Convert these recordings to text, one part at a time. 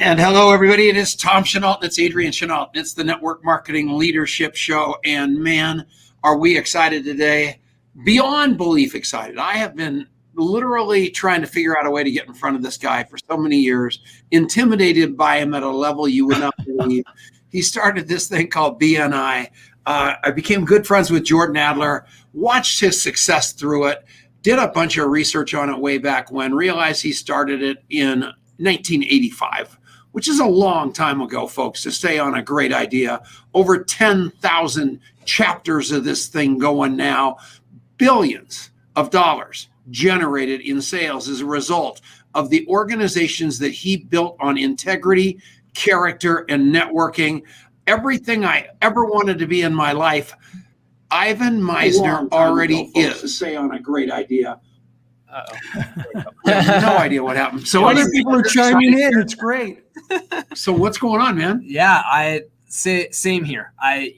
And hello, everybody. It is Tom Chenault. It's Adrian Chenault. It's the Network Marketing Leadership Show. And man, are we excited today. Beyond belief excited. I have been literally trying to figure out a way to get in front of this guy for so many years, intimidated by him at a level you would not believe. He started this thing called BNI. I became good friends with Jordan Adler, watched his success through it, did a bunch of research on it way back when, realized he started it in 1985. Which is a long time ago, folks, to stay on a great idea. Over 10,000 chapters of this thing going now. Billions of dollars generated in sales as a result of the organizations that he built on integrity, character, and networking. Everything I ever wanted to be in my life, Ivan Misner already is. To stay on a great idea. No idea what happened. So other people are chiming in. It's great. So what's going on, man? Yeah, same here. I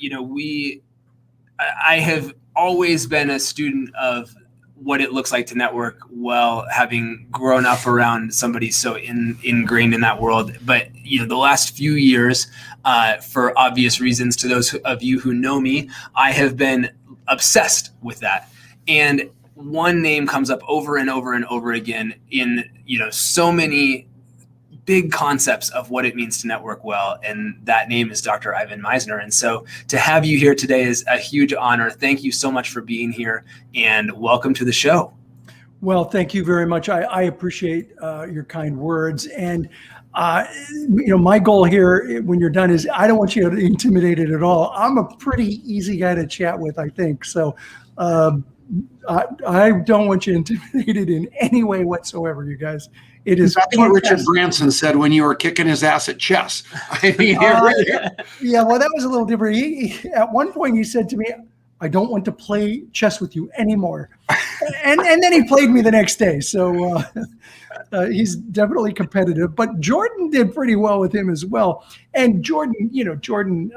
have always been a student of what it looks like to network well, having grown up around somebody so ingrained in that world. But the last few years, for obvious reasons to those of you who know me, I have been obsessed with that. And one name comes up over and over and over again in so many big concepts of what it means to network well, and that name is Dr. Ivan Misner. And so to have you here today is a huge honor. Thank you so much for being here, and welcome to the show. Well, thank you very much. I appreciate your kind words. And my goal here when you're done is I don't want you to be intimidated at all. I'm a pretty easy guy to chat with, I think. So I don't want you intimidated in any way whatsoever, you guys. It is. That's what Richard Branson said when you were kicking his ass at chess. I mean, yeah, well, that was a little different. He, at one point, he said to me, "I don't want to play chess with you anymore," and then he played me the next day. So he's definitely competitive. But Jordan did pretty well with him as well. And Jordan, Jordan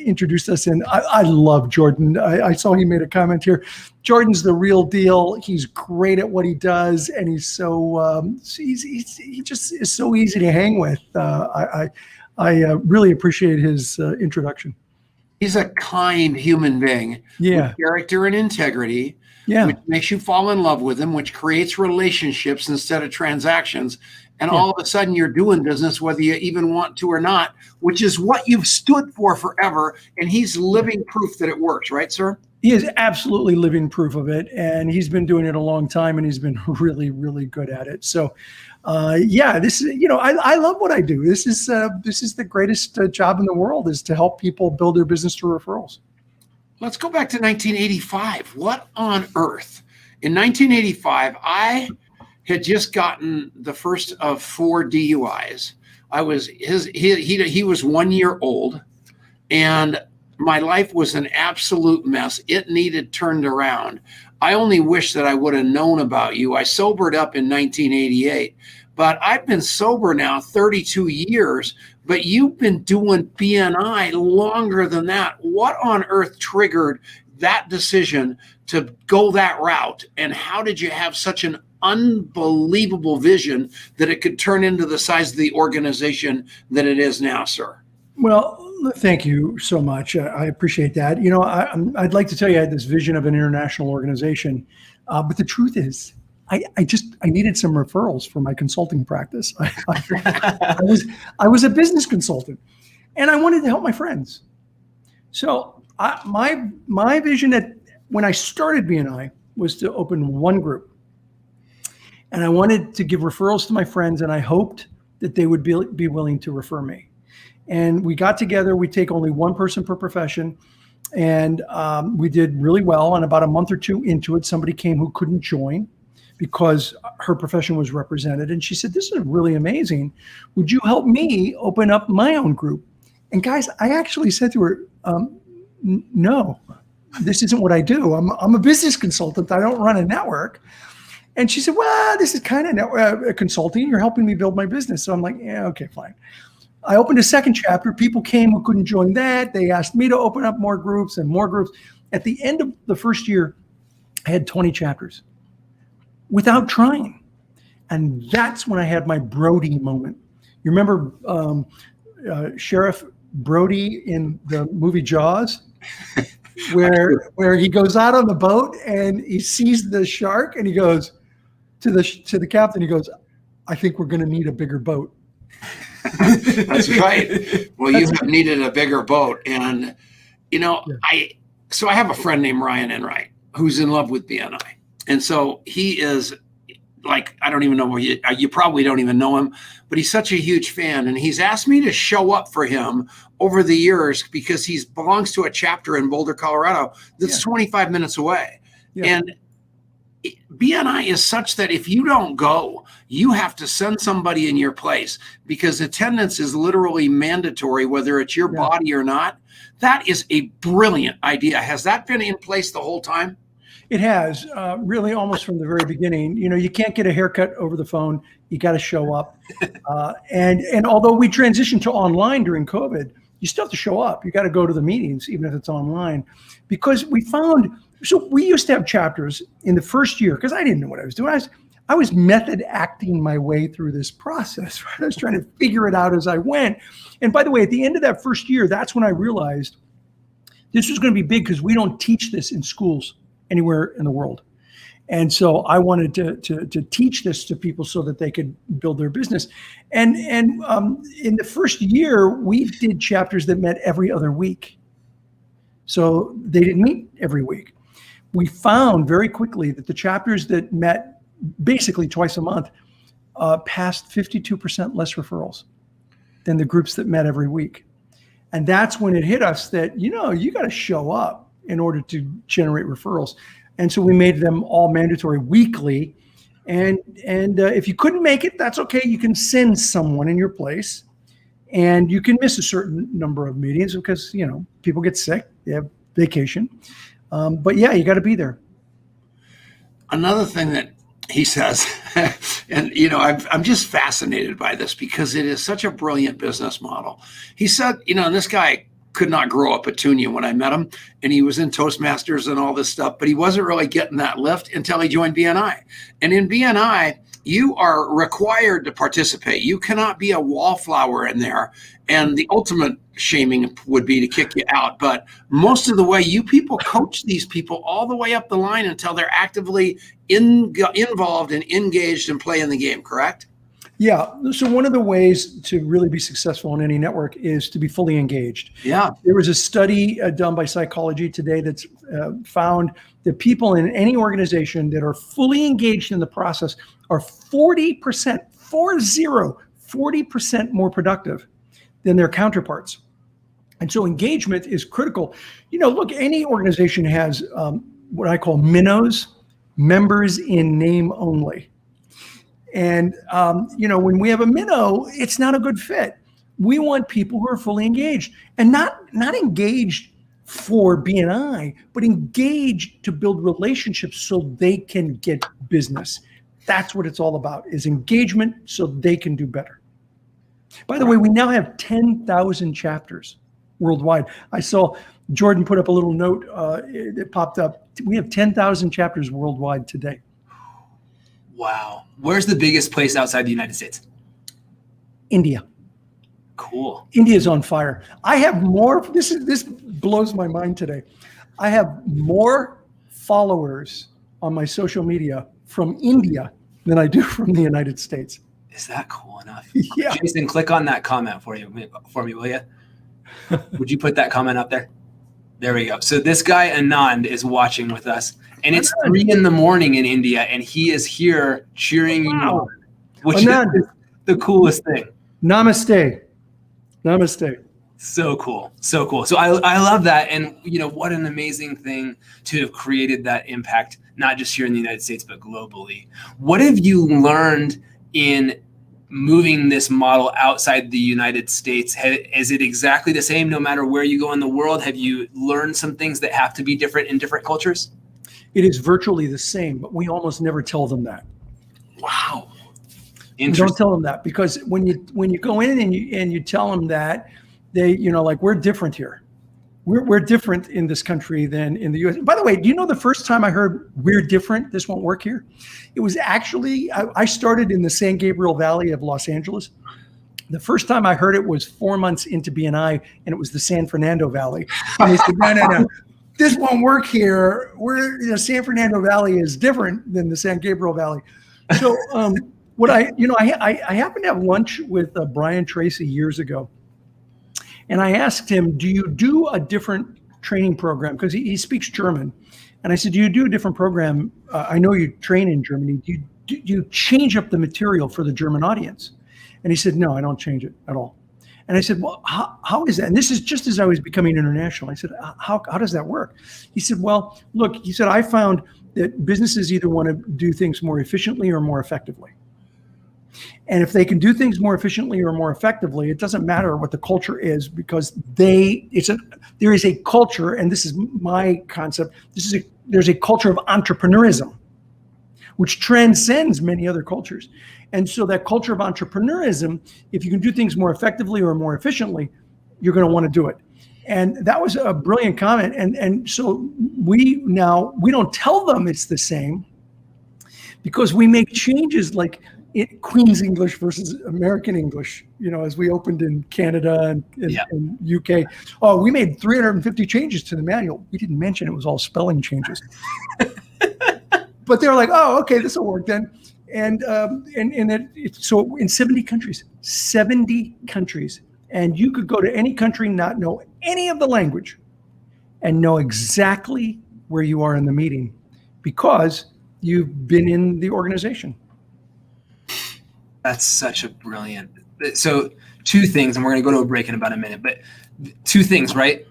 introduced us in. I love Jordan. I saw he made a comment here. Jordan's the real deal. He's great at what he does, and he's so he just is so easy to hang with. I really appreciate his introduction. He's a kind human being with character and integrity, which makes you fall in love with him, which creates relationships instead of transactions. And all of a sudden you're doing business, whether you even want to or not, which is what you've stood for forever. And he's living proof that it works, right, sir? He is absolutely living proof of it. And he's been doing it a long time, and he's been really, really good at it. So this is, I love what I do. This is the greatest job in the world, is to help people build their business through referrals. Let's go back to 1985. What on earth? In 1985, I had just gotten the first of 4 DUIs. He was 1 year old, and my life was an absolute mess. It needed turned around. I only wish that I would have known about you. I sobered up in 1988, but I've been sober now 32 years, but you've been doing BNI longer than that. What on earth triggered that decision to go that route? And how did you have such an unbelievable vision that it could turn into the size of the organization that it is now, sir? Well, thank you so much. I appreciate that. I'd like to tell you I had this vision of an international organization, but the truth is, I needed some referrals for my consulting practice. I was a business consultant, and I wanted to help my friends. So my vision when I started BNI was to open one group, and I wanted to give referrals to my friends, and I hoped that they would be willing to refer me. And we got together. We take only one person per profession, and we did really well. And about a month or two into it, somebody came who couldn't join because her profession was represented. And she said, "This is really amazing. Would you help me open up my own group?" And guys, I actually said to her, "No, this isn't what I do. I'm a business consultant. I don't run a network." And she said, "Well, this is kind of consulting. You're helping me build my business." So I'm like, "Yeah, okay, fine." I opened a second chapter. People came who couldn't join that. They asked me to open up more groups and more groups. At the end of the first year, I had 20 chapters without trying. And that's when I had my Brody moment. You remember Sheriff Brody in the movie Jaws, where he goes out on the boat and he sees the shark and he goes to the captain. He goes, "I think we're going to need a bigger boat." That's right. Well, you have needed a bigger boat, and I have a friend named Ryan Enright who's in love with BNI, and so he is. Like, I don't even know where you probably don't even know him, but he's such a huge fan. And he's asked me to show up for him over the years because he belongs to a chapter in Boulder, Colorado that's 25 minutes away. Yeah. And BNI is such that if you don't go, you have to send somebody in your place because attendance is literally mandatory, whether it's your body or not. That is a brilliant idea. Has that been in place the whole time? It has, really almost from the very beginning. You can't get a haircut over the phone. You got to show up. And although we transitioned to online during COVID, you still have to show up. You got to go to the meetings, even if it's online, because we found, so we used to have chapters in the first year, because I didn't know what I was doing. I was method acting my way through this process. Right? I was trying to figure it out as I went. And by the way, at the end of that first year, that's when I realized this was going to be big because we don't teach this in schools anywhere in the world. And so I wanted to teach this to people so that they could build their business. And in the first year, we did chapters that met every other week. So they didn't meet every week. We found very quickly that the chapters that met basically twice a month passed 52% less referrals than the groups that met every week. And that's when it hit us that, you got to show up in order to generate referrals. And so we made them all mandatory weekly. And if you couldn't make it, that's okay. You can send someone in your place and you can miss a certain number of meetings because, people get sick, they have vacation. But yeah, you got to be there. Another thing that he says, and I'm just fascinated by this because it is such a brilliant business model. He said, and this guy could not grow up a Petunia when I met him, and he was in Toastmasters and all this stuff, but he wasn't really getting that lift until he joined BNI. And in BNI, you are required to participate. You cannot be a wallflower in there. And the ultimate shaming would be to kick you out. But most of the way, you people coach these people all the way up the line until they're actively involved and engaged and playing the game, correct? Yeah. So one of the ways to really be successful in any network is to be fully engaged. Yeah. There was a study done by Psychology Today that's found that people in any organization that are fully engaged in the process are 40% more productive than their counterparts. And so engagement is critical. Look, any organization has what I call minnows, members in name only. And, when we have a minnow, it's not a good fit. We want people who are fully engaged and not engaged for BNI, but engaged to build relationships so they can get business. That's what it's all about, is engagement so they can do better. By the way, we now have 10,000 chapters worldwide. I saw Jordan put up a little note that popped up. We have 10,000 chapters worldwide today. Wow. Where's the biggest place outside the United States? India. Cool. India's on fire. I have more, this blows my mind today. I have more followers on my social media from India than I do from the United States. Is that cool enough? Yeah. Jason, click on that comment for me, will you? Would you put that comment up there? There we go. So this guy Anand is watching with us, and it's 3 a.m. in India, and he is here cheering you on, which Anand is the coolest thing. Namaste. So cool. So I love that, and what an amazing thing to have created that impact, not just here in the United States but globally. What have you learned in moving this model outside the United States? Is it exactly the same no matter where you go in the world? Have you learned some things that have to be different in different cultures? It is virtually the same, but we almost never tell them that. Wow. Don't tell them that, because when you go in and you tell them that, they we're different here. We're different in this country than in the U.S. By the way, do you know the first time I heard we're different, this won't work here? It was actually, I started in the San Gabriel Valley of Los Angeles. The first time I heard it was 4 months into BNI, and it was the San Fernando Valley. And they said, no, this won't work here. San Fernando Valley is different than the San Gabriel Valley. So I happened to have lunch with Brian Tracy years ago, and I asked him, do you do a different training program? Because he speaks German. And I said, do you do a different program? I know you train in Germany. Do you change up the material for the German audience? And he said, no, I don't change it at all. And I said, well, how is that? And this is just as I was becoming international. I said, how does that work? He said, well, look, he said, I found that businesses either want to do things more efficiently or more effectively. And if they can do things more efficiently or more effectively, it doesn't matter what the culture is, because there is a culture, and this is my concept, there's a culture of entrepreneurism, which transcends many other cultures. And so that culture of entrepreneurism, if you can do things more effectively or more efficiently, you're going to want to do it. And that was a brilliant comment. And so we don't tell them it's the same, because we make changes like Queen's English versus American English, as we opened in Canada and UK. Oh, we made 350 changes to the manual. We didn't mention it was all spelling changes. But they were like, oh, okay, this will work then. So in 70 countries, and you could go to any country, not know any of the language, and know exactly where you are in the meeting because you've been in the organization. That's such a brilliant. So 2 things, and we're going to go to a break in about a minute, but 2 things, right?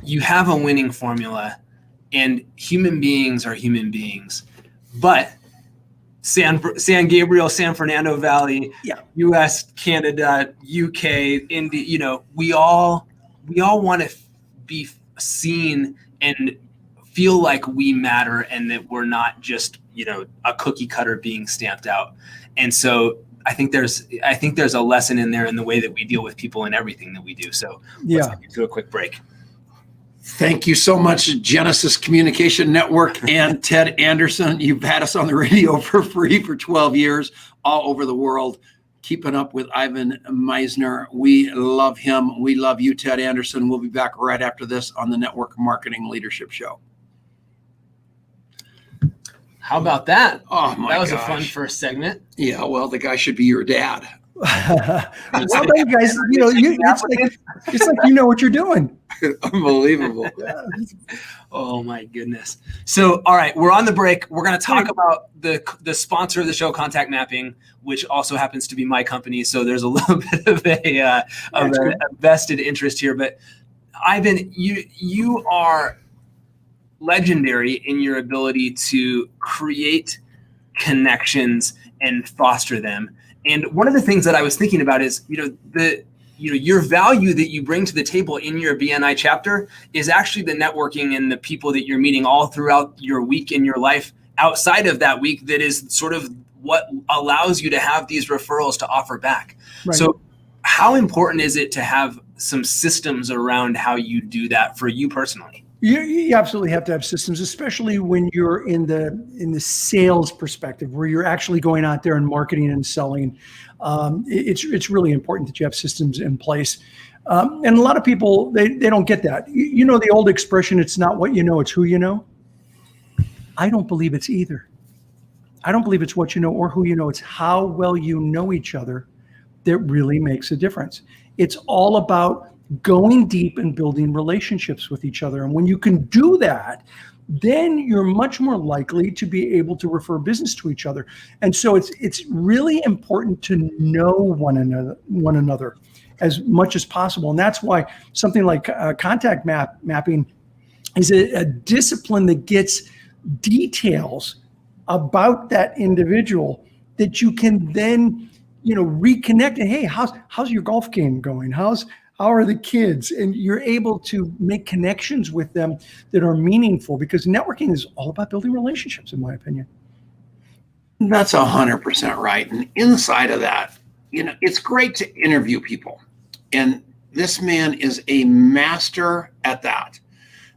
You have a winning formula, and human beings are human beings, but San Gabriel, San Fernando Valley, U.S., Canada, UK, India, we all want to be seen and feel like we matter, and that we're not just, a cookie cutter being stamped out. And so I think there's a lesson in there in the way that we deal with people in everything that we do. So let's do a quick break. Thank you so much, Genesis Communication Network and Ted Anderson. You've had us on the radio for free for 12 years, all over the world, keeping up with Ivan Misner. We love him. We love you, Ted Anderson. We'll be back right after this on the Network Marketing Leadership Show. How about that? Oh, my gosh. That was a fun first segment. Yeah, well, the guy should be your dad. Well, you guys, it's like you know what you're doing. Unbelievable. Oh my goodness. So, all right, we're on the break. We're going to talk about the sponsor of the show, Contact Mapping, which also happens to be my company. So there's a little bit of a vested interest here. But Ivan, you are legendary in your ability to create connections and foster them. And one of the things that I was thinking about is, your value that you bring to the table in your BNI chapter is actually the networking and the people that you're meeting all throughout your week in your life outside of that week. That is sort of what allows you to have these referrals to offer back. Right. So how important is it to have some systems around how you do that for you personally? You absolutely have to have systems, especially when you're in the sales perspective, where you're actually going out there and marketing and selling. It's really important that you have systems in place. And a lot of people, they don't get that. You know the old expression, it's not what you know, it's who you know. I don't believe it's either. I don't believe it's what you know or who you know. It's how well you know each other that really makes a difference. It's all about going deep and building relationships with each other. And when you can do that, then you're much more likely to be able to refer business to each other. And so it's really important to know one another as much as possible. And that's why something like contact mapping is a discipline that gets details about that individual that you can then, reconnect and, hey, how's your golf game going? How are the kids? And you're able to make connections with them that are meaningful, because networking is all about building relationships, in my opinion. That's 100% right. And inside of that, it's great to interview people. And this man is a master at that.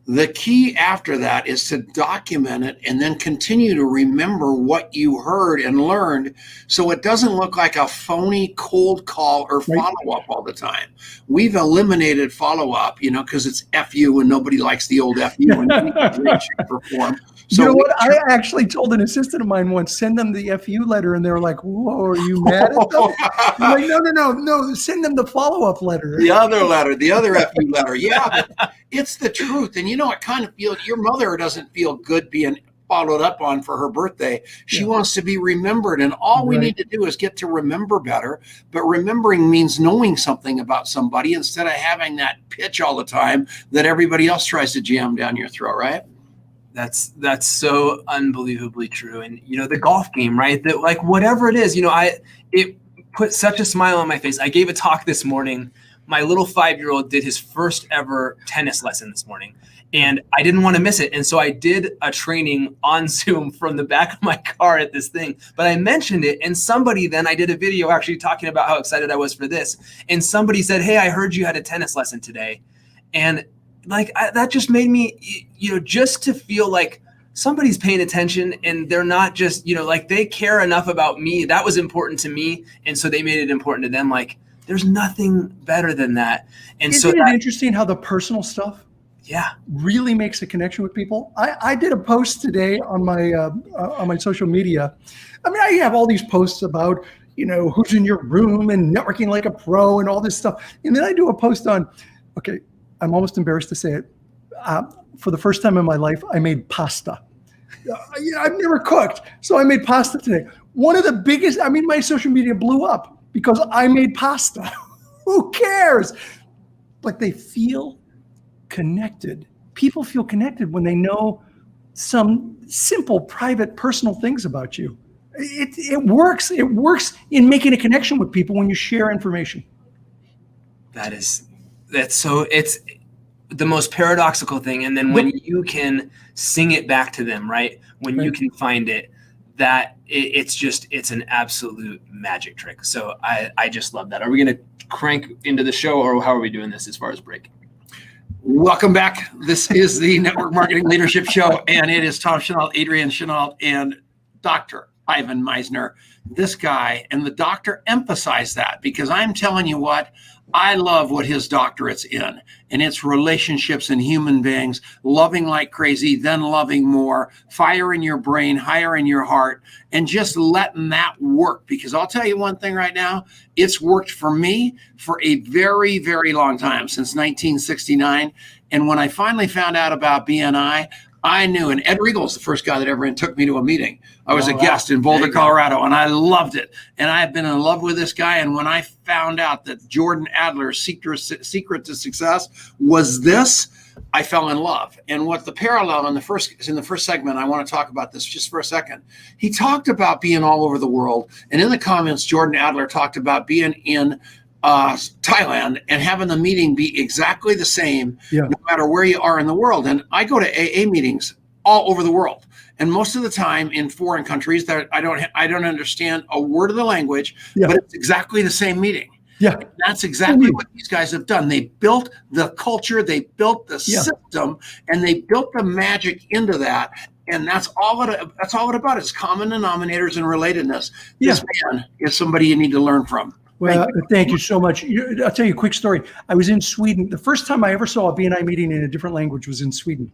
The key after that is to document it and then continue to remember what you heard and learned so it doesn't look like a phony cold call or follow-up all the time. We've eliminated follow-up, because it's FU and nobody likes the old FU in any way, shape, or form. So you know what? I actually told an assistant of mine once, send them the FU letter, and they were like, "Whoa, are you mad at them?" I'm like, no, send them the follow-up letter. The other letter, the other FU letter. Yeah, but it's the truth. And it kind of feels, your mother doesn't feel good being followed up on for her birthday. She wants to be remembered. And all we need to do is get to remember better. But remembering means knowing something about somebody instead of having that pitch all the time that everybody else tries to jam down your throat, right? That's so unbelievably true. And the golf game, right? That, like, whatever it is, it put such a smile on my face. I gave a talk this morning. My little 5-year-old did his first ever tennis lesson this morning, and I didn't want to miss it. And so I did a training on Zoom from the back of my car at this thing, but I mentioned it. And then I did a video actually talking about how excited I was for this. And somebody said, "Hey, I heard you had a tennis lesson today." And that just made me, just to feel like somebody's paying attention and they're not just, they care enough about me. That was important to me. And so they made it important to them. Like, there's nothing better than that. And Isn't it interesting how the personal stuff really makes a connection with people? I did a post today on my social media. I mean, I have all these posts about, who's in your room and networking like a pro and all this stuff. And then I do a post on, okay, I'm almost embarrassed to say it. For the first time in my life, I made pasta. I've never cooked, so I made pasta today. One of the biggest, my social media blew up because I made pasta. Who cares? But they feel connected. People feel connected when they know some simple, private, personal things about you. It works. It works in making a connection with people when you share information. It's the most paradoxical thing. And then when you can sing it back to them, right? When you can find it, it's an absolute magic trick. So I just love that. Are we going to crank into the show, or how are we doing this as far as break? Welcome back. This is the Network Marketing Leadership Show, and it is Tom Chenault, Adrian Chenault, and Dr. Ivan Misner. This guy and the doctor emphasize that, because I'm telling you what, I love what his doctorate's in, and it's relationships and human beings, loving like crazy, then loving more, fire in your brain, higher in your heart, and just letting that work. Because I'll tell you one thing right now, it's worked for me for a very, very long time, since 1969. And when I finally found out about BNI, I knew, and Ed Riegel's the first guy that ever took me to a meeting. I was a guest in Boulder, Colorado, and I loved it. And I've been in love with this guy. And when I found out that Jordan Adler's secret to success was this, I fell in love. And what the parallel in the first segment, I want to talk about this just for a second. He talked about being all over the world. And in the comments, Jordan Adler talked about being in Thailand and having the meeting be exactly the same, no matter where you are in the world. And I go to AA meetings all over the world, and most of the time in foreign countries that I don't understand a word of the language, but it's exactly the same meeting. Yeah, and that's exactly what these guys have done. They built the culture, they built the system, and they built the magic into that. And that's all it about. It's common denominators and relatedness. This man is somebody you need to learn from. Well, thank you so much. I'll tell you a quick story. I was in Sweden. The first time I ever saw a BNI meeting in a different language was in Sweden.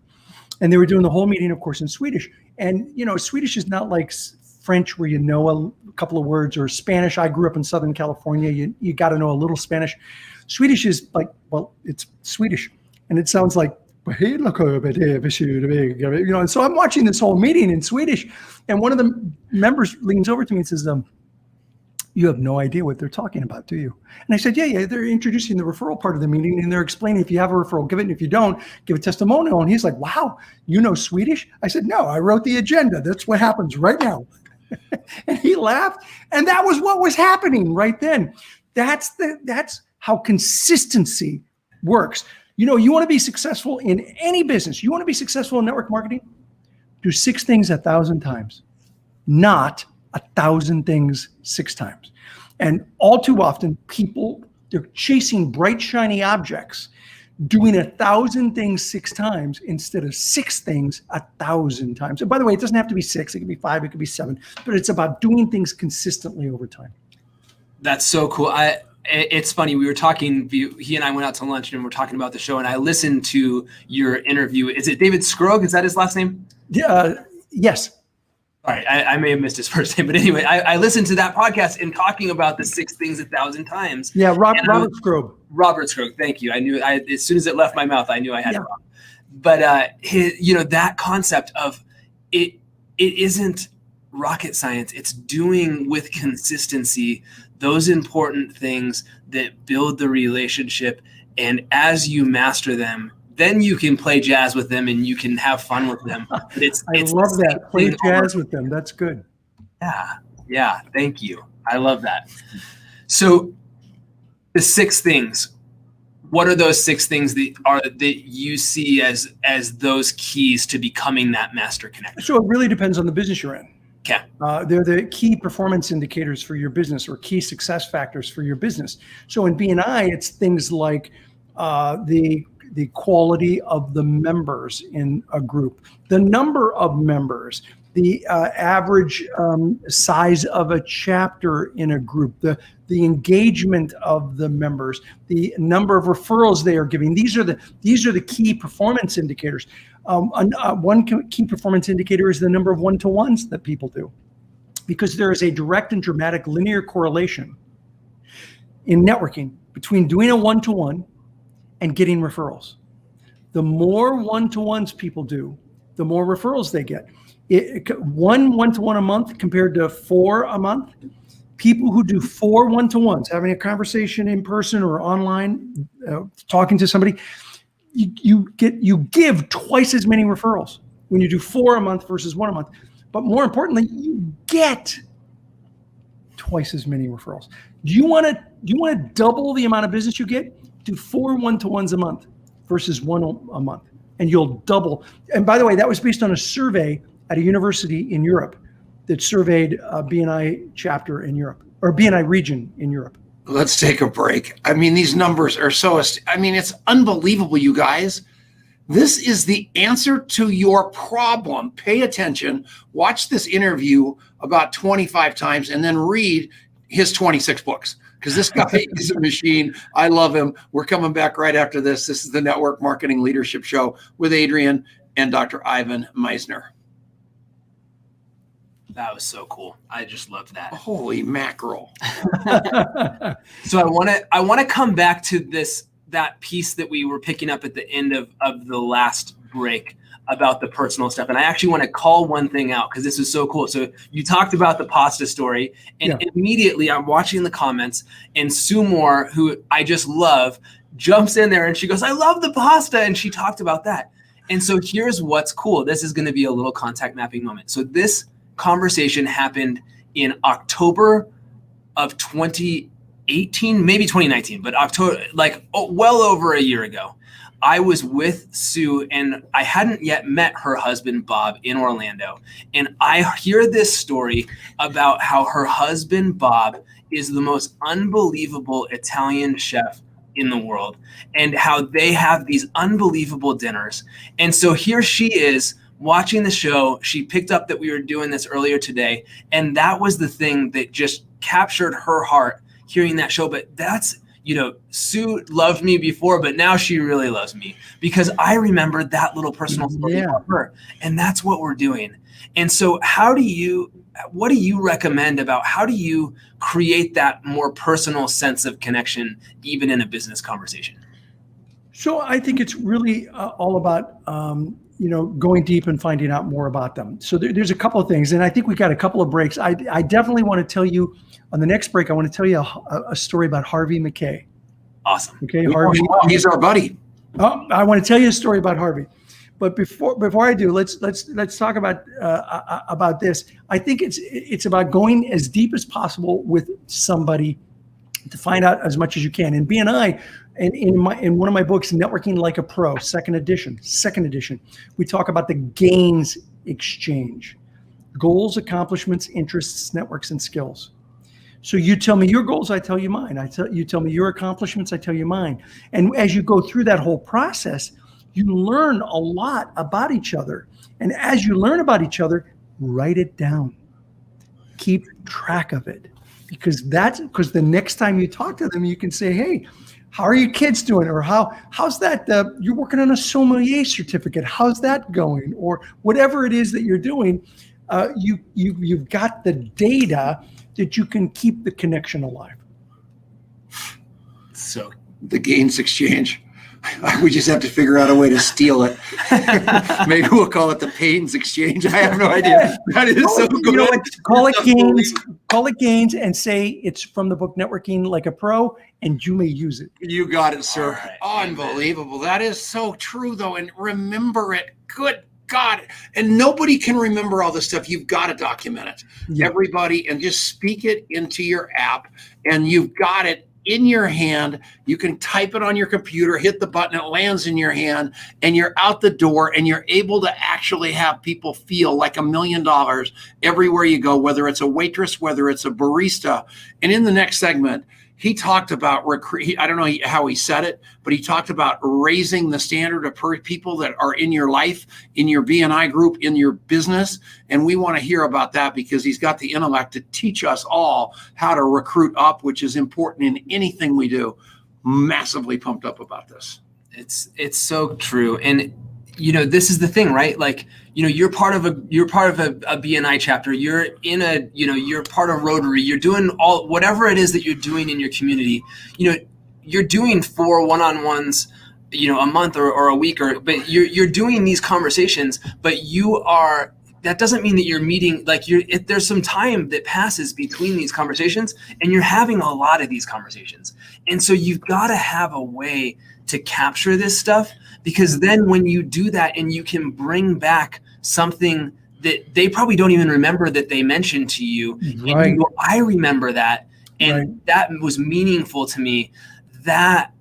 And they were doing the whole meeting, of course, in Swedish. And, Swedish is not like French where you know a couple of words, or Spanish. I grew up in Southern California. You got to know a little Spanish. Swedish is like, it's Swedish. And it sounds like, and so I'm watching this whole meeting in Swedish. And one of the members leans over to me and says, you have no idea what they're talking about, do you? And I said, yeah, they're introducing the referral part of the meeting, and they're explaining if you have a referral, give it, and if you don't, give a testimonial. And he's like, wow, you know Swedish? I said, no, I wrote the agenda. That's what happens right now. And he laughed, and that was what was happening right then. That's how consistency works. You want to be successful in any business. You want to be successful in network marketing? Do 6 things 1,000 times, not 1,000 things 6 times. And all too often, people, they're chasing bright, shiny objects doing 1,000 things 6 times instead of 6 things 1,000 times. And by the way, it doesn't have to be 6, it could be 5, it could be 7, but it's about doing things consistently over time. That's so cool. It's funny. We were talking, he and I went out to lunch and we're talking about the show, and I listened to your interview. Is it David Scrogg? Is that his last name? Yes. All right. I may have missed his first name, but anyway, I listened to that podcast and talking about the 6 things 1,000 times. Yeah. Robert Scrogg. Robert Scrogg. Thank you. I knew as soon as it left my mouth, I knew I had it wrong. But that concept of it isn't rocket science. It's doing with consistency those important things that build the relationship. And as you master them, then you can play jazz with them and you can have fun with them. But I love that. Play jazz with them. That's good. Yeah. Thank you. I love that. So the 6 things, what are those 6 things that you see as those keys to becoming that master connector? So it really depends on the business you're in. Okay. They're the key performance indicators for your business, or key success factors for your business. So in B&I, it's things like the quality of the members in a group, the number of members, the average size of a chapter in a group, the engagement of the members, the number of referrals they are giving. These are the key performance indicators. One key performance indicator is the number of one-to-ones that people do, because there is a direct and dramatic linear correlation in networking between doing a one-to-one and getting referrals. The more one-to-ones people do, the more referrals they get. One one-to-one a month compared to 4 a month. People who do 4 one-to-ones, having a conversation in person or online, talking to somebody, you give twice as many referrals when you do 4 a month versus 1 a month. But more importantly, you get twice as many referrals. Do you want to double the amount of business you get? Do 4 one-to-ones a month versus 1 a month, and you'll double. And by the way, that was based on a survey at a university in Europe that surveyed a B&I chapter in Europe, or B&I region in Europe. Let's take a break. I mean, these numbers are it's unbelievable, you guys. This is the answer to your problem. Pay attention, watch this interview about 25 times, and then read his 26 books, because this guy is a machine. I love him. We're coming back right after this. This is the Network Marketing Leadership Show with Adrian and Dr. Ivan Misner. That was so cool. I just loved that. Holy mackerel. So I want to come back to that piece that we were picking up at the end of the last break about the personal stuff. And I actually want to call one thing out because this is so cool. So you talked about the pasta story, and immediately I'm watching the comments, and Sue Moore, who I just love, jumps in there and she goes, "I love the pasta." And she talked about that. And so here's what's cool. This is going to be a little contact mapping moment. So this conversation happened in October of 2018, maybe 2019, but October, well over a year ago. I was with Sue, and I hadn't yet met her husband, Bob, in Orlando. And I hear this story about how her husband, Bob, is the most unbelievable Italian chef in the world, and how they have these unbelievable dinners. And so here she is watching the show. She picked up that we were doing this earlier today, and that was the thing that just captured her heart, hearing that show. But that's, Sue loved me before, but now she really loves me because I remembered that little personal story about her. And that's what we're doing. And so what do you recommend about how do you create that more personal sense of connection, even in a business conversation? So I think it's really all about, going deep and finding out more about them. So there's a couple of things, and I think we got a couple of breaks. I definitely want to tell you on the next break, I want to tell you a story about Harvey McKay. Awesome. Okay, Harvey. He's our buddy. Oh, I want to tell you a story about Harvey. But before I do, let's talk about this. I think it's about going as deep as possible with somebody to find out as much as you can. In B&I, and in one of my books, Networking Like a Pro, second edition, we talk about the gains exchange: goals, accomplishments, interests, networks, and skills. So you tell me your goals, I tell you mine. You tell me your accomplishments, I tell you mine. And as you go through that whole process, you learn a lot about each other. And as you learn about each other, write it down. Keep track of it. Because the next time you talk to them, you can say, hey, how are your kids doing? Or how's that? You're working on a sommelier certificate. How's that going? Or whatever it is that you're doing, you've got the data that you can keep the connection alive. So the gains exchange. We just have to figure out a way to steal it. Maybe we'll call it the pains exchange. I have no idea. That is so good. You know what? Call it gains. Call it gains and say it's from the book Networking Like a Pro, and you may use it. You got it, sir. Right. Unbelievable. Amen. That is so true, though. And remember it. Good God. And nobody can remember all this stuff. You've got to document it. Yeah. Everybody, and just speak it into your app, and you've got it in your hand. You can type it on your computer, hit the button, it lands in your hand, and you're out the door, and you're able to actually have people feel like $1 million everywhere you go, whether it's a waitress, whether it's a barista. And in the next segment, he talked about, I don't know how he said it, but he talked about raising the standard of people that are in your life, in your BNI group, in your business. And we want to hear about that because he's got the intellect to teach us all how to recruit up, which is important in anything we do. Massively pumped up about this. It's so true. And this is the thing, right? Like, you're part of a BNI chapter. You're in you're part of Rotary. You're doing whatever it is that you're doing in your community. You're doing 4 one-on-ones, a month or a week, but you're doing these conversations, but that doesn't mean that you're meeting, there's some time that passes between these conversations, and you're having a lot of these conversations. And so you've got to have a way to capture this stuff, because then when you do that and you can bring back something that they probably don't even remember that they mentioned to you, right. And you go, I remember that, and right. That was meaningful to me. That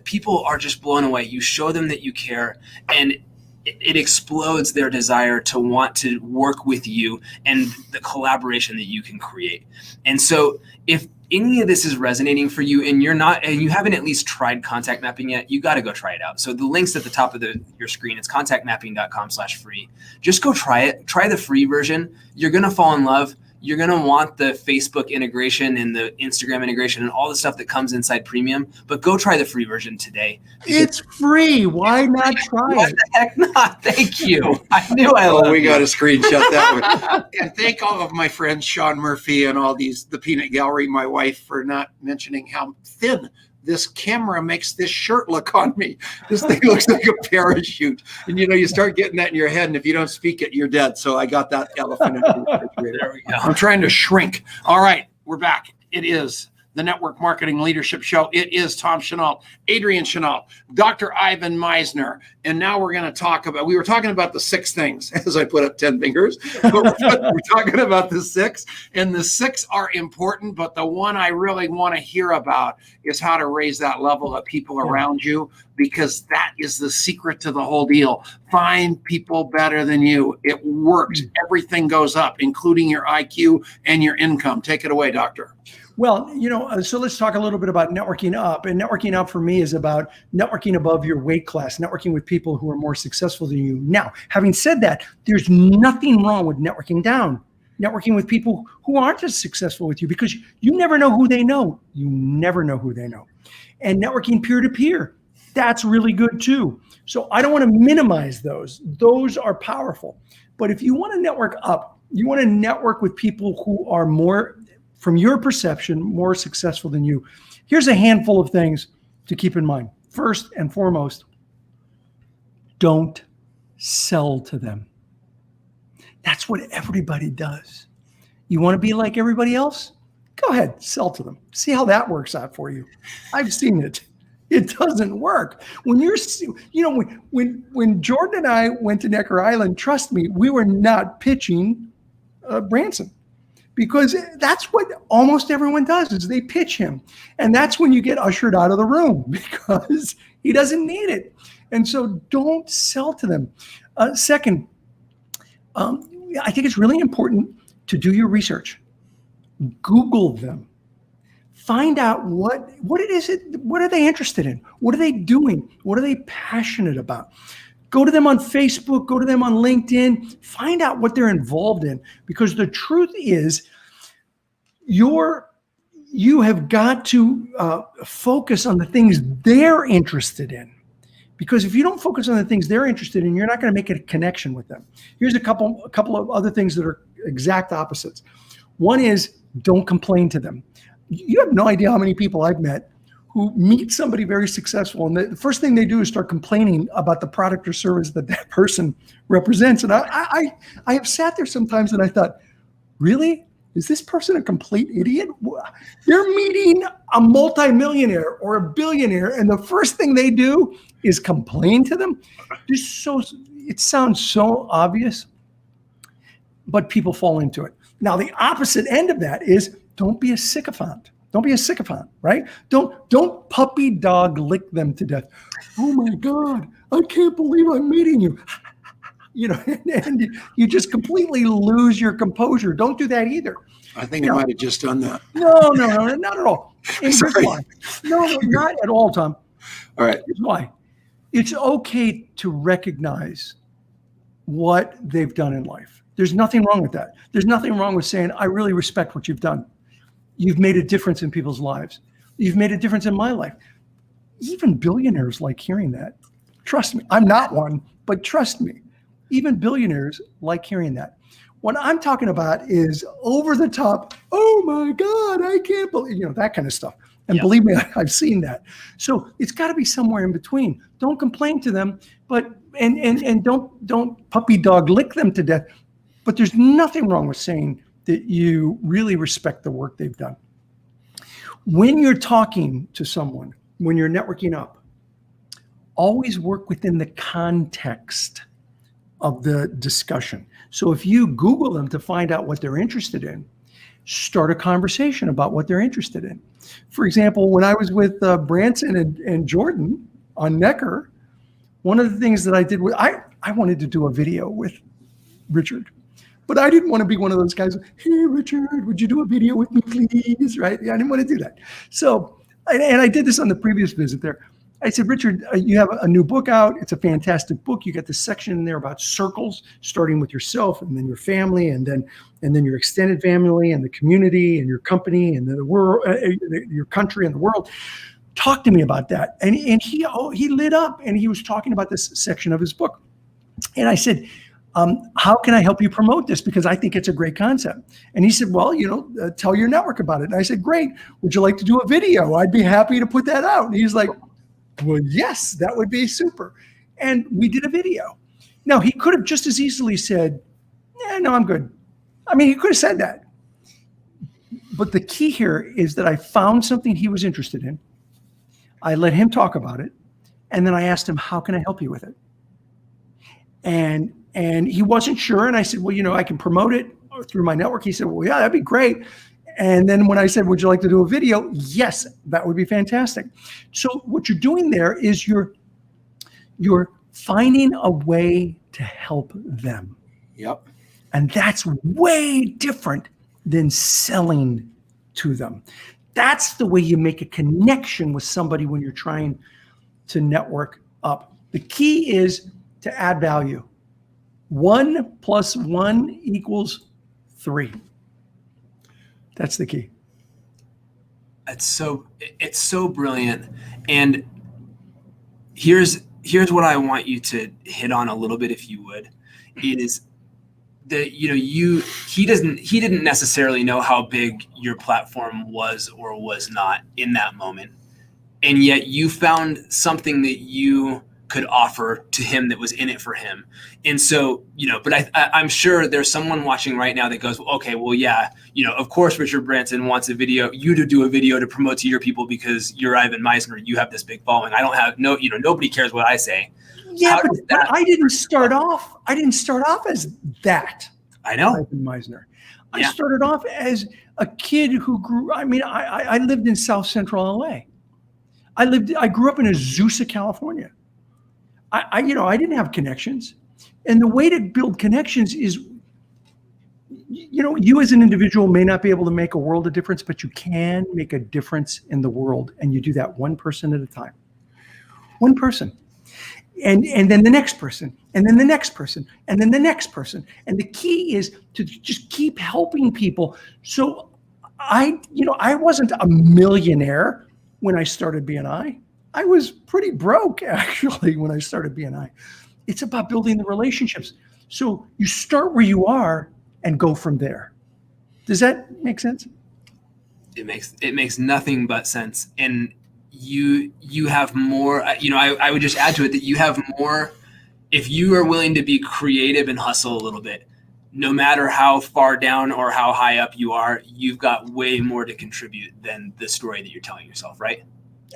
people are just blown away. You show them that you care, and it explodes their desire to want to work with you and the collaboration that you can create. And so if any of this is resonating for you and you haven't at least tried contact mapping yet, you got to go try it out. So the link's at the top of your screen. It's contactmapping.com/free. Just go try it. Try the free version. You're going to fall in love. You're going to want the Facebook integration and the Instagram integration and all the stuff that comes inside premium, but go try the free version today. It's free. Why not try it? What the heck not? Thank you. I knew I loved we got to screenshot that one. And thank all of my friends, Sean Murphy and all the Peanut Gallery, my wife, for not mentioning how thin this camera makes this shirt look on me. This thing looks like a parachute. And you start getting that in your head, and if you don't speak it, you're dead. So I got that elephant in the refrigerator. There we go. I'm trying to shrink. All right, we're back. It is the Network Marketing Leadership Show. It is Tom Chenault, Adrian Chenault, Dr. Ivan Misner. And now we're going to talk about, we were talking about the 6 things, as I put up 10 fingers, but we're talking about the 6. And the 6 are important, but the one I really want to hear about is how to raise that level of people around you, because that is the secret to the whole deal. Find people better than you. It works. Everything goes up, including your IQ and your income. Take it away, Doctor. Well, so let's talk a little bit about networking up. And networking up for me is about networking above your weight class, networking with people who are more successful than you. Now, having said that, there's nothing wrong with networking down, networking with people who aren't as successful with you, because you never know who they know. You never know who they know. And networking peer-to-peer, that's really good too. So I don't want to minimize those. Those are powerful. But if you want to network up, you want to network with people who are more, from your perception, more successful than you. Here's a handful of things to keep in mind. First and foremost, don't sell to them. That's what everybody does. You want to be like everybody else? Go ahead, sell to them. See how that works out for you. I've seen it. It doesn't work. When when Jordan and I went to Necker Island, trust me, we were not pitching Branson. Because that's what almost everyone does, is they pitch him. And that's when you get ushered out of the room, because he doesn't need it. And so don't sell to them. Second, I think it's really important to do your research. Google them. Find out what are they interested in? What are they doing? What are they passionate about? Go to them on Facebook, go to them on LinkedIn, find out what they're involved in, because the truth is you have got to focus on the things they're interested in. Because if you don't focus on the things they're interested in, you're not going to make a connection with them. Here's a couple of other things that are exact opposites. One is don't complain to them. You have no idea how many people I've met who meet somebody very successful, and the first thing they do is start complaining about the product or service that person represents. And I have sat there sometimes and I thought, really? Is this person a complete idiot? They're meeting a multimillionaire or a billionaire, and the first thing they do is complain to them? It sounds so obvious, but people fall into it. Now, the opposite end of that is don't be a sycophant. Don't be a sycophant, right? Don't puppy dog lick them to death. Oh my God, I can't believe I'm meeting you. And you just completely lose your composure. Don't do that either. I think I might have just done that. No, not at all. And here's why. No, not at all, Tom. All right. Here's why. It's okay to recognize what they've done in life. There's nothing wrong with that. There's nothing wrong with saying, I really respect what you've done. You've made a difference in people's lives. You've made a difference in my life. Even billionaires like hearing that. Trust me. I'm not one, but trust me. Even billionaires like hearing that. What I'm talking about is over the top, oh my God, I can't believe, that kind of stuff. And believe me, I've seen that. So it's got to be somewhere in between. Don't complain to them, but and don't puppy dog lick them to death. But there's nothing wrong with saying that you really respect the work they've done. When you're talking to someone, when you're networking up, always work within the context of the discussion. So if you Google them to find out what they're interested in, start a conversation about what they're interested in. For example, when I was with Branson and Jordan on Necker, one of the things that I did was I wanted to do a video with Richard, but I didn't want to be one of those guys, hey, Richard, would you do a video with me, please? Right? Yeah, I didn't want to do that. So, and I did this on the previous visit there. I said, Richard, you have a new book out. It's a fantastic book. You got this section in there about circles, starting with yourself and then your family and then your extended family and the community and your company and the world, your country and the world. Talk to me about that. And he lit up and he was talking about this section of his book. And I said, how can I help you promote this? Because I think it's a great concept. And he said, well, tell your network about it. And I said, great. Would you like to do a video? I'd be happy to put that out. And he's like, well, yes, that would be super. And we did a video. Now, he could have just as easily said, no, I'm good. I mean, he could have said that. But the key here is that I found something he was interested in. I let him talk about it. And then I asked him, how can I help you with it? And he wasn't sure. And I said, well, I can promote it through my network. He said, well, yeah, that'd be great. And then when I said, would you like to do a video? Yes, that would be fantastic. So what you're doing there is you're finding a way to help them. Yep. And that's way different than selling to them. That's the way you make a connection with somebody when you're trying to network up. The key is to add value. 1 + 1 = 3. That's the key. It's so brilliant. And here's what I want you to hit on a little bit, if you would, is that he didn't necessarily know how big your platform was or was not in that moment. And yet you found something that you could offer to him that was in it for him. And so, but I'm sure there's someone watching right now that goes, okay, well, yeah, of course, Richard Branson wants you to do a video to promote to your people because you're Ivan Misner. You have this big following. I don't have nobody cares what I say. Yeah, but I didn't start off as that. I know. Ivan Misner. I started off as a kid who grew, I lived in South Central LA. I grew up in Azusa, California. I didn't have connections. And the way to build connections is you as an individual may not be able to make a world of difference, but you can make a difference in the world. And you do that one person at a time. One person. And then the next person, and then the next person, and then the next person. And the key is to just keep helping people. So I wasn't a millionaire when I started BNI. I was pretty broke, actually, when I started BNI. It's about building the relationships. So you start where you are and go from there. Does that make sense? It makes nothing but sense. And you have more, I would just add to it that you have more, if you are willing to be creative and hustle a little bit, no matter how far down or how high up you are, you've got way more to contribute than the story that you're telling yourself, right?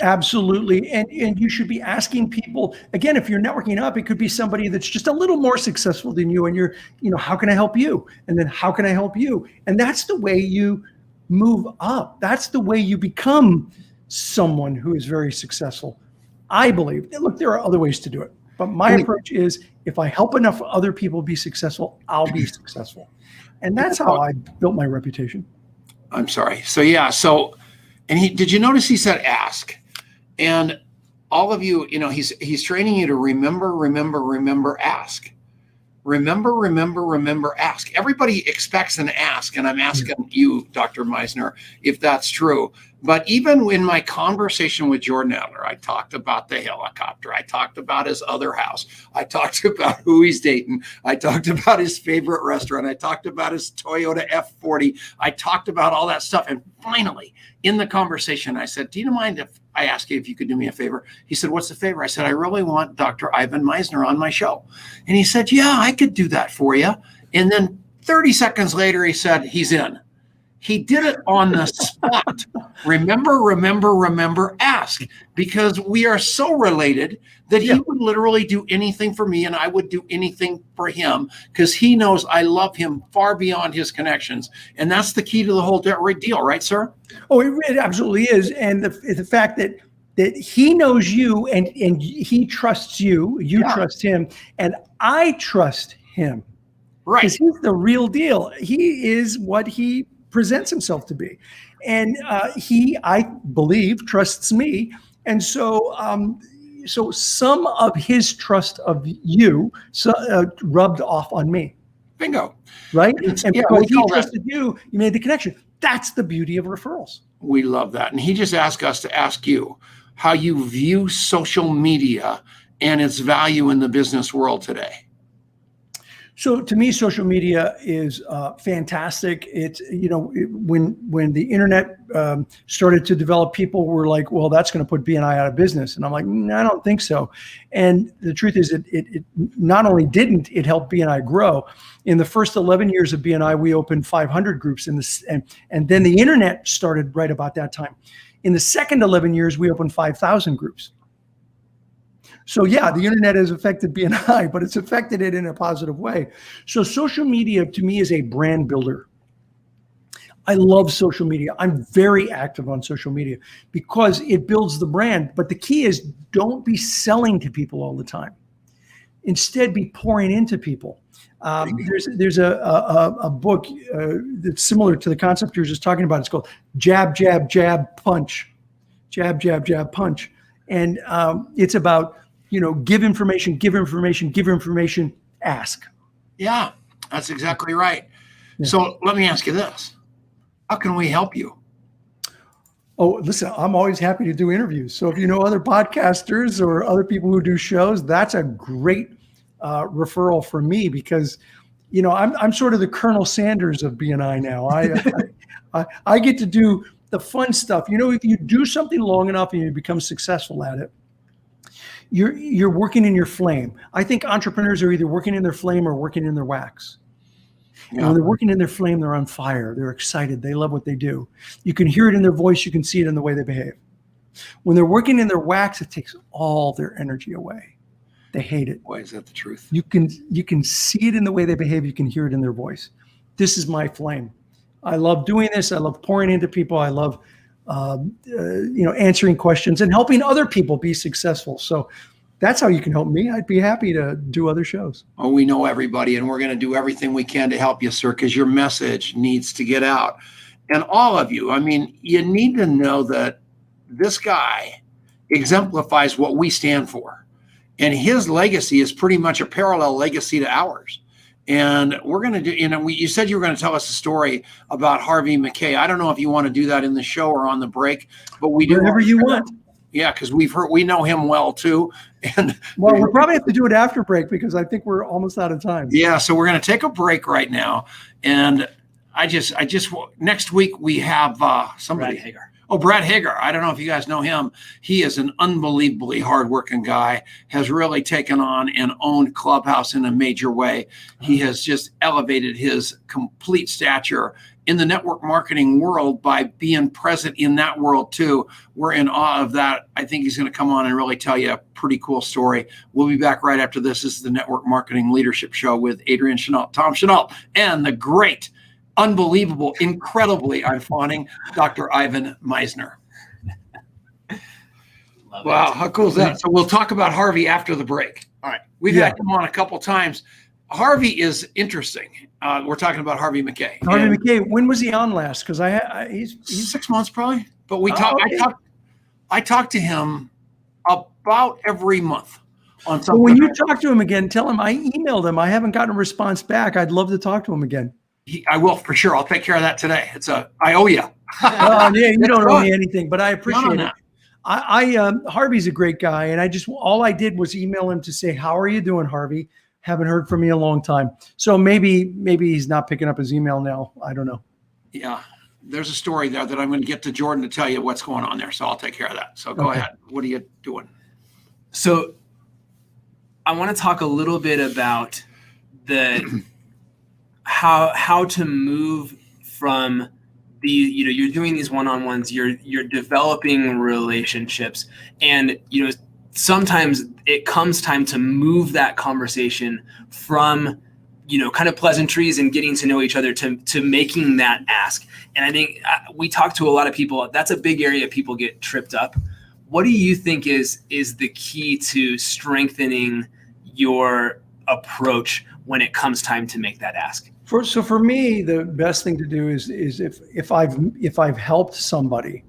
Absolutely. And you should be asking people, again, if you're networking up, it could be somebody that's just a little more successful than you. And you're, how can I help you? And then how can I help you? And that's the way you move up. That's the way you become someone who is very successful. I believe, look, there are other ways to do it. But my approach is, if I help enough other people be successful, I'll be successful. And that's how I built my reputation. I'm sorry. And did you notice he said ask? And all of you, he's training you to remember, ask. Remember, ask. Everybody expects an ask, and I'm asking you, Dr. Misner, if that's true. But even in my conversation with Jordan Adler, I talked about the helicopter. I talked about his other house. I talked about who he's dating. I talked about his favorite restaurant. I talked about his Toyota F40. I talked about all that stuff. And finally, in the conversation, I said, do you mind if I ask you if you could do me a favor? He said, what's the favor? I said, I really want Dr. Ivan Misner on my show. And he said, yeah, I could do that for you. And then 30 seconds later, he said, he's in. He did it on the spot. Remember, ask. Because we are so related that he would literally do anything for me and I would do anything for him because he knows I love him far beyond his connections. And that's the key to the whole deal, right, sir? Oh, it absolutely is. And the fact that he knows you and he trusts you, trust him, and I trust him. Right. Because he's the real deal. He is what he presents himself to be. And he, I believe, trusts me. And so some of his trust of you rubbed off on me. Bingo. Right? And because he trusted you, you made the connection. That's the beauty of referrals. We love that. And he just asked us to ask you how you view social media and its value in the business world today. So to me, social media is fantastic. It's, when the internet started to develop, people were like, well, that's going to put BNI out of business. And I'm like, no, I don't think so. And the truth is it not only didn't, it helped BNI grow. In the first 11 years of BNI, we opened 500 groups and then the internet started right about that time. In the second 11 years, we opened 5,000 groups. So yeah, the internet has affected BNI, but it's affected it in a positive way. So social media to me is a brand builder. I love social media. I'm very active on social media because it builds the brand. But the key is don't be selling to people all the time. Instead, be pouring into people. There's a book that's similar to the concept you're just talking about. It's called Jab, Jab, Jab, Punch. Jab, Jab, Jab, Punch. And it's about give information, ask. Yeah, that's exactly right. Yeah. So let me ask you this. How can we help you? Oh, listen, I'm always happy to do interviews. So if you know other podcasters or other people who do shows, that's a great referral for me because, I'm sort of the Colonel Sanders of BNI now. I get to do the fun stuff. If you do something long enough and you become successful at it, you're working in your flame. I think entrepreneurs are either working in their flame or working in their wax. Yeah. And when they're working in their flame, they're on fire. They're excited. They love what they do. You can hear it in their voice. You can see it in the way they behave. When they're working in their wax, it takes all their energy away. They hate it. Why is that the truth? You can see it in the way they behave. You can hear it in their voice. This is my flame. I love doing this. I love pouring into people. I love answering questions and helping other people be successful. So that's how you can help me. I'd be happy to do other shows. Oh, we know everybody, and we're going to do everything we can to help you, sir, because your message needs to get out. And all of you, I mean, you need to know that this guy exemplifies what we stand for. And his legacy is pretty much a parallel legacy to ours. And we're going to do, you said you were going to tell us a story about Harvey Mackay. I don't know if you want to do that in the show or on the break, but we do. Whatever you want. Yeah, because we know him well too. And well, we'll probably have to do it after break because I think we're almost out of time. Yeah, so we're going to take a break right now. And I just next week we have somebody. Brad Hager. Oh, Brad Hager. I don't know if you guys know him. He is an unbelievably hardworking guy, has really taken on and owned Clubhouse in a major way. He has just elevated his complete stature in the network marketing world by being present in that world too. We're in awe of that. I think he's going to come on and really tell you a pretty cool story. We'll be back right after this. This is the Network Marketing Leadership Show with Adrian Chenault, Tom Chenault, and the great, unbelievable, incredibly, I'm fawning, Dr. Ivan Misner. Wow, how cool is that? So we'll talk about Harvey after the break. All right. We've had him on a couple times. Harvey is interesting. We're talking about Harvey Mackay. Harvey Mackay, when was he on last? Because he's 6 months probably. But we talk. Okay. I talk to him about every month on something. Well, when you talk to him again, tell him I emailed him. I haven't gotten a response back. I'd love to talk to him again. I will for sure. I'll take care of that today. I owe you. Yeah, you don't owe me anything, but I appreciate it. No. Harvey's a great guy, and all I did was email him to say, "How are you doing, Harvey? Haven't heard from you in a long time." So maybe he's not picking up his email now. I don't know. Yeah, there's a story there that I'm going to get to Jordan to tell you what's going on there. So I'll take care of that. So go ahead. What are you doing? So I want to talk a little bit about the how to move from you're doing these one-on-ones, you're developing relationships, and sometimes it comes time to move that conversation from kind of pleasantries and getting to know each other to making that ask. And I think we talk to a lot of people. That's a big area people get tripped up. What do you think is the key to strengthening your approach when it comes time to make that ask? So for me, the best thing to do is if I've helped somebody,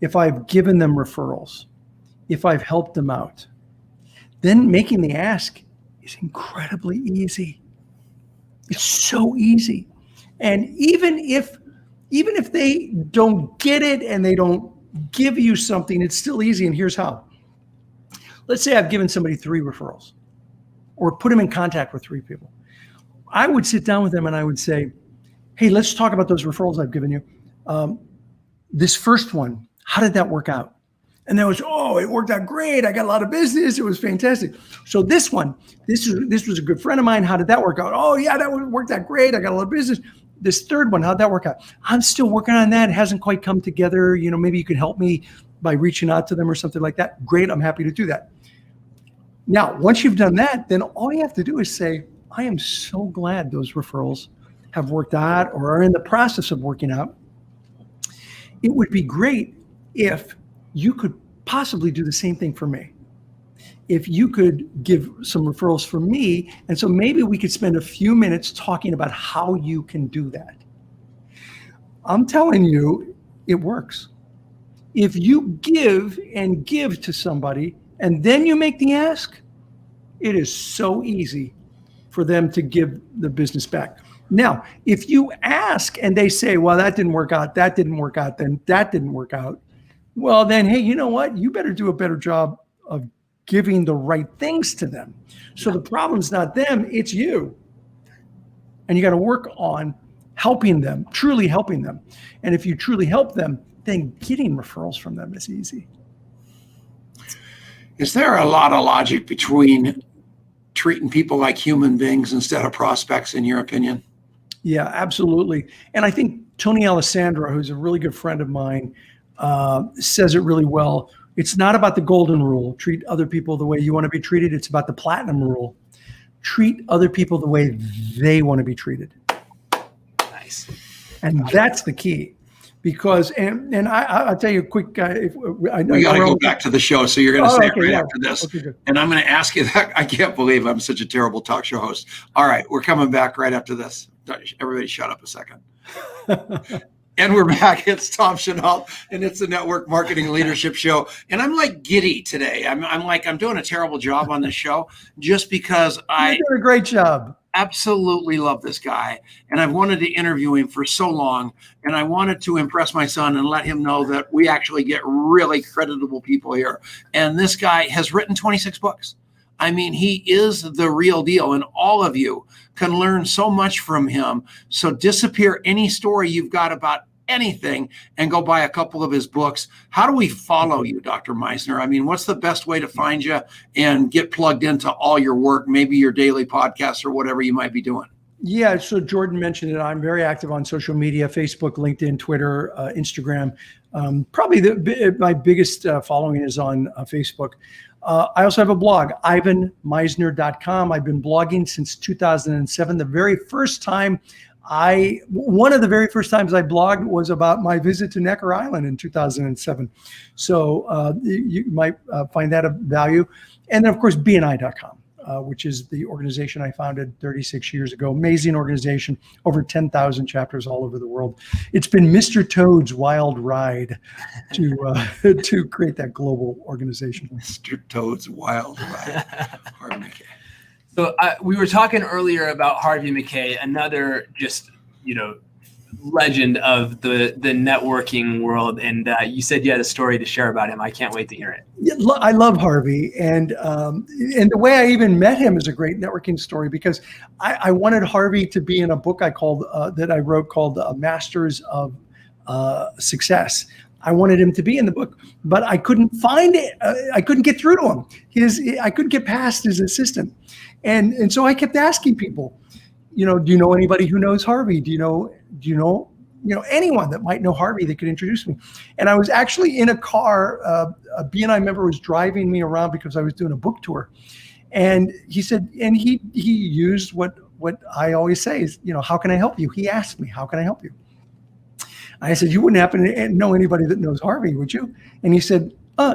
if I've given them referrals, if I've helped them out, then making the ask is incredibly easy. It's so easy. And even if they don't get it and they don't give you something, it's still easy. And here's how. Let's say I've given somebody 3 referrals or put them in contact with 3 people. I would sit down with them and I would say, "Hey, let's talk about those referrals I've given you. This first one, how did that work out?" And they was, "Oh, it worked out great. I got a lot of business. It was fantastic." So this one, this was a good friend of mine. How did that work out? "Oh yeah, that worked out great. I got a lot of business." This third one, how'd that work out? "I'm still working on that. It hasn't quite come together. Maybe you could help me by reaching out to them or something like that." Great, I'm happy to do that. Now, once you've done that, then all you have to do is say, "I am so glad those referrals have worked out or are in the process of working out. It would be great if you could possibly do the same thing for me. If you could give some referrals for me, and so maybe we could spend a few minutes talking about how you can do that." I'm telling you, it works. If you give and give to somebody and then you make the ask, it is so easy for them to give the business back. Now, if you ask and they say, "Well, that didn't work out, that didn't work out, then that didn't work out," well, then, hey, you know what? You better do a better job of giving the right things to them. So the problem's not them, it's you. And you got to work on helping them, truly helping them. And if you truly help them, then getting referrals from them is easy. Is there a lot of logic between treating people like human beings instead of prospects, in your opinion? Yeah, absolutely. And I think Tony Alessandro, who's a really good friend of mine, says it really well. It's not about the golden rule, treat other people the way you want to be treated. It's about the platinum rule. Treat other people the way they want to be treated. Nice. And that's the key. because I'll tell you a quick. We got to go back to the show, so you're going to say it right after this. Okay, good. And I'm going to ask you that. I can't believe I'm such a terrible talk show host. All right, we're coming back right after this. Everybody, shut up a second. And we're back. It's Tom Chenault, and it's the Network Marketing Leadership Show. And I'm like giddy today. I'm doing a terrible job on this show just because You're doing a great job. Absolutely love this guy, and I've wanted to interview him for so long, and I wanted to impress my son and let him know that we actually get really creditable people here. And this guy has written 26 books. I mean, he is the real deal, and all of you can learn so much from him. So disappear any story you've got about anything and go buy a couple of his books. How do we follow you, Dr. Misner? I mean, what's the best way to find you and get plugged into all your work, maybe your daily podcasts or whatever you might be doing? Yeah, so Jordan mentioned it. I'm very active on social media, Facebook, LinkedIn, Twitter, Instagram. Probably my biggest following is on Facebook. I also have a blog, ivanmisner.com. I've been blogging since 2007. One of the very first times I blogged was about my visit to Necker Island in 2007. So you might find that of value. And then, of course, bni.com, which is the organization I founded 36 years ago. Amazing organization, over 10,000 chapters all over the world. It's been Mr. Toad's wild ride to create that global organization. Mr. Toad's wild ride. Harvey McKay. So we were talking earlier about Harvey McKay, another just, legend of the networking world. And you said you had a story to share about him. I can't wait to hear it. Yeah, I love Harvey. And the way I even met him is a great networking story, because I wanted Harvey to be in a book that I wrote called Masters of Success. I wanted him to be in the book, but I couldn't find it. I couldn't get through to him. I couldn't get past his assistant. And so I kept asking people, do you know anybody who knows Harvey? Do you know anyone that might know Harvey that could introduce me? And I was actually in a car. A BNI member was driving me around because I was doing a book tour. And he said, and he used what I always say is, how can I help you? He asked me, how can I help you? I said, you wouldn't happen to know anybody that knows Harvey, would you? And he said,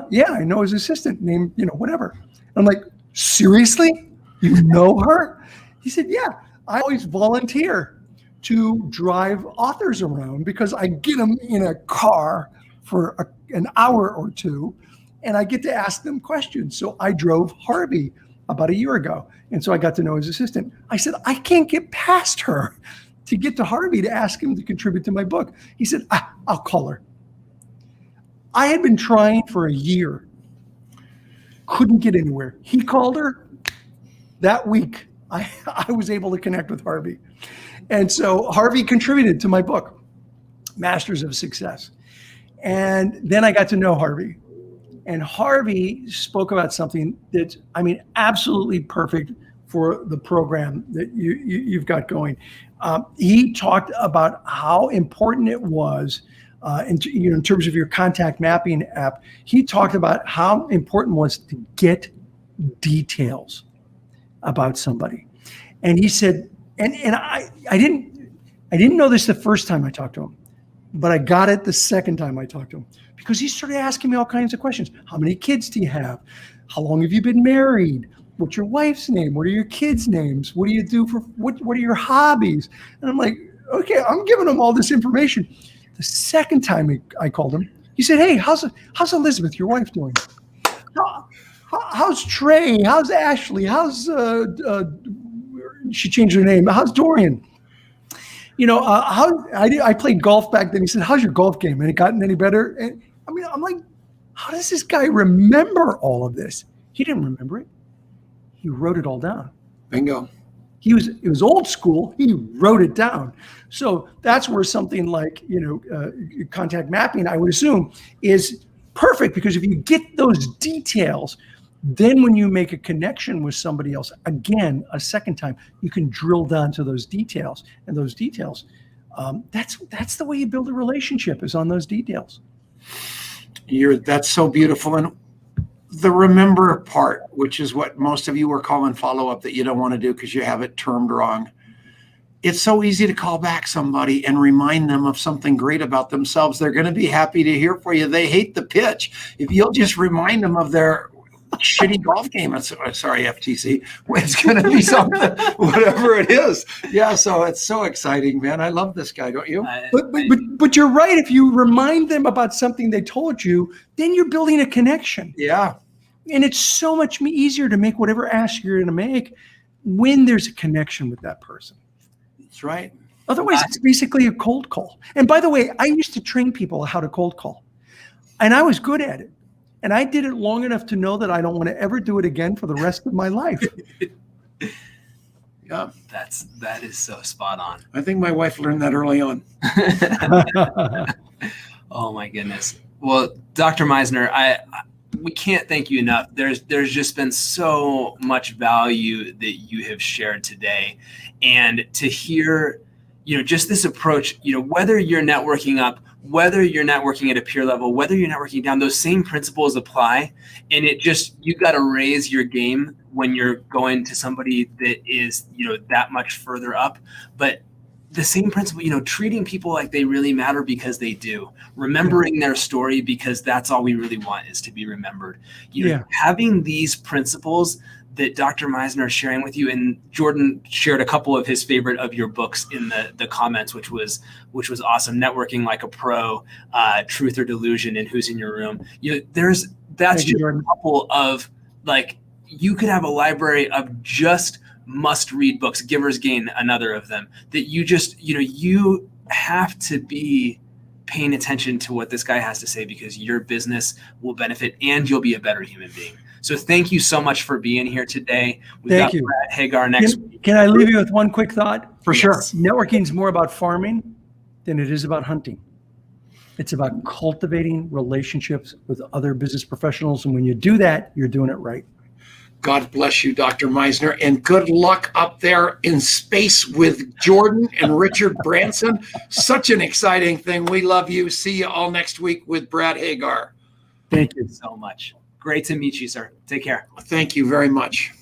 yeah, I know his assistant named, whatever. I'm like, seriously? You know her? He said, yeah, I always volunteer to drive authors around because I get them in a car for an hour or two and I get to ask them questions. So I drove Harvey about a year ago. And so I got to know his assistant. I said, I can't get past her to get to Harvey to ask him to contribute to my book. He said, I'll call her. I had been trying for a year, couldn't get anywhere. He called her. That week, I was able to connect with Harvey. And so Harvey contributed to my book, Masters of Success. And then I got to know Harvey. And Harvey spoke about something that's, absolutely perfect for the program that you've got going. He talked about how important it was in terms of your contact mapping app. He talked about how important it was to get details about somebody. And he said, and I didn't know this the first time I talked to him, but I got it the second time I talked to him, because he started asking me all kinds of questions. How many kids do you have? How long have you been married? What's your wife's name? What are your kids' names? What do you do for, what are your hobbies? And I'm like, okay, I'm giving him all this information. The second time I called him, he said, hey, how's Elizabeth, your wife, doing? How's Trey? How's Ashley? How's she changed her name? How's Dorian? How I played golf back then. He said, how's your golf game? And it gotten any better? And I'm like, how does this guy remember all of this? He didn't remember it. He wrote it all down. Bingo. It was old school. He wrote it down. So that's where something like, contact mapping, I would assume, is perfect, because if you get those details, then when you make a connection with somebody else, again, a second time, you can drill down to those details. And those details, that's the way you build a relationship, is on those details. That's so beautiful. And the remember part, which is what most of you are calling follow-up that you don't want to do because you have it termed wrong. it's so easy to call back somebody and remind them of something great about themselves. They're going to be happy to hear from you. They hate the pitch. If you'll just remind them of their shitty golf game, sorry, FTC, it's going to be something, whatever it is. Yeah, so it's so exciting, man. I love this guy, don't you? But you're right. If you remind them about something they told you, then you're building a connection. Yeah. And it's so much easier to make whatever ask you're going to make when there's a connection with that person. That's right. Otherwise, it's basically a cold call. And by the way, I used to train people how to cold call, and I was good at it. And I did it long enough to know that I don't want to ever do it again for the rest of my life. Yeah. That is so spot on. I think my wife learned that early on. Oh my goodness. Well, Dr. Misner, we can't thank you enough. There's just been so much value that you have shared today, and to hear, just this approach, whether you're networking up, whether you're networking at a peer level, whether you're networking down, those same principles apply. And you got to raise your game when you're going to somebody that is, that much further up. But the same principle, treating people like they really matter because they do, remembering their story because that's all we really want is to be remembered. Having these principles that Dr. Misner is sharing with you, and Jordan shared a couple of his favorite of your books in the comments, which was awesome. Networking Like a Pro, Truth or Delusion, and Who's in Your Room. That's just a couple of, like, you could have a library of just must-read books. Giver's Gain, another of them, that you have to be paying attention to what this guy has to say, because your business will benefit and you'll be a better human being. So thank you so much for being here today. Thank you. Brad Hagar next week. Can I leave you with one quick thought? For sure. Networking is more about farming than it is about hunting. It's about cultivating relationships with other business professionals. And when you do that, you're doing it right. God bless you, Dr. Misner, and good luck up there in space with Jordan and Richard Branson. Such an exciting thing. We love you. See you all next week with Brad Hagar. Thank you so much. Great to meet you, sir. Take care. Thank you very much.